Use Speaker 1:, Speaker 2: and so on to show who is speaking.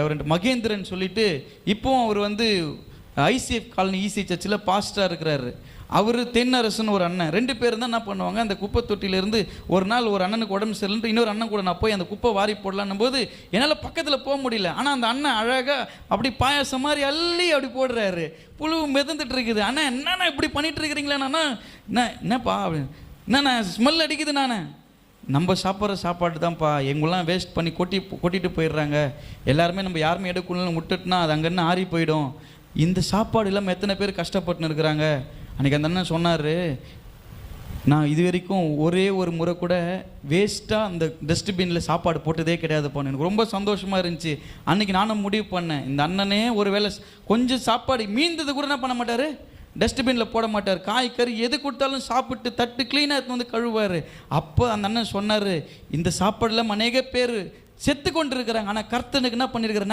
Speaker 1: அவர் மகேந்திரன் சொல்லிட்டு இப்போவும் அவர் வந்து ஐசிஎஃப் காலனி இசி சர்ச்சில் பாஸ்டராக இருக்கிறாரு. அவர் தென்னரசன் ஒரு அண்ணன், 2 பேர் தான் என்ன பண்ணுவாங்க, அந்த குப்பை தொட்டியிலேருந்து ஒரு நாள் ஒரு அண்ணனுக்கு உடம்பு சரியில்லைன்ட்டு இன்னொரு அண்ணன் கூட நான் போய் அந்த குப்பை வாரி போடலான்னும் போது என்னால் பக்கத்தில் போக முடியல. ஆனால் அந்த அண்ணன் அழகாக அப்படி பாயாசம் மாதிரி அள்ளி அப்படி போடுறாரு. புழு மிதந்துட்டு இருக்குது. அண்ணா என்னண்ணா இப்படி பண்ணிட்டு இருக்கிறீங்களேண்ணா? என்னப்பா அப்படின்னு, என்னண்ணா ஸ்மெல் அடிக்குது. நம்ம சாப்பிட்ற சாப்பாடு தான்ப்பா, எங்கெல்லாம் வேஸ்ட் பண்ணி கொட்டிட்டு போயிடுறாங்க. எல்லாருமே நம்ம யாருமே எடுக்கணும்னு விட்டுட்டுனா அது அங்கேருந்து ஆறி போயிடும். இந்த சாப்பாடு இல்லாமல் எத்தனை பேர் கஷ்டப்பட்டுன்னு இருக்கிறாங்க. அன்றைக்கி அந்த அண்ணன் சொன்னார், நான் இது வரைக்கும் ஒரே ஒரு முறை கூட வேஸ்ட்டாக அந்த டஸ்ட்பினில் சாப்பாடு போட்டதே கிடையாதுப்பா. எனக்கு ரொம்ப சந்தோஷமாக இருந்துச்சு. அன்றைக்கி நானும் முடிவு பண்ணேன், இந்த அண்ணனே ஒரு வேளை கொஞ்சம் சாப்பாடு மீந்தது கூட என்ன பண்ண மாட்டார், டஸ்ட்பினில் போட மாட்டார். காய் கறி எது கொடுத்தாலும் சாப்பிட்டு தட்டு க்ளீனாக எடுத்து வந்து கழுவார். அப்போ அந்த அண்ணன் சொன்னார், இந்த சாப்பாடுலாம் அநேக பேர் செத்து கொண்டு இருக்கிறாங்க, ஆனால் கர்த்தனுக்கு என்ன பண்ணியிருக்கிறார்,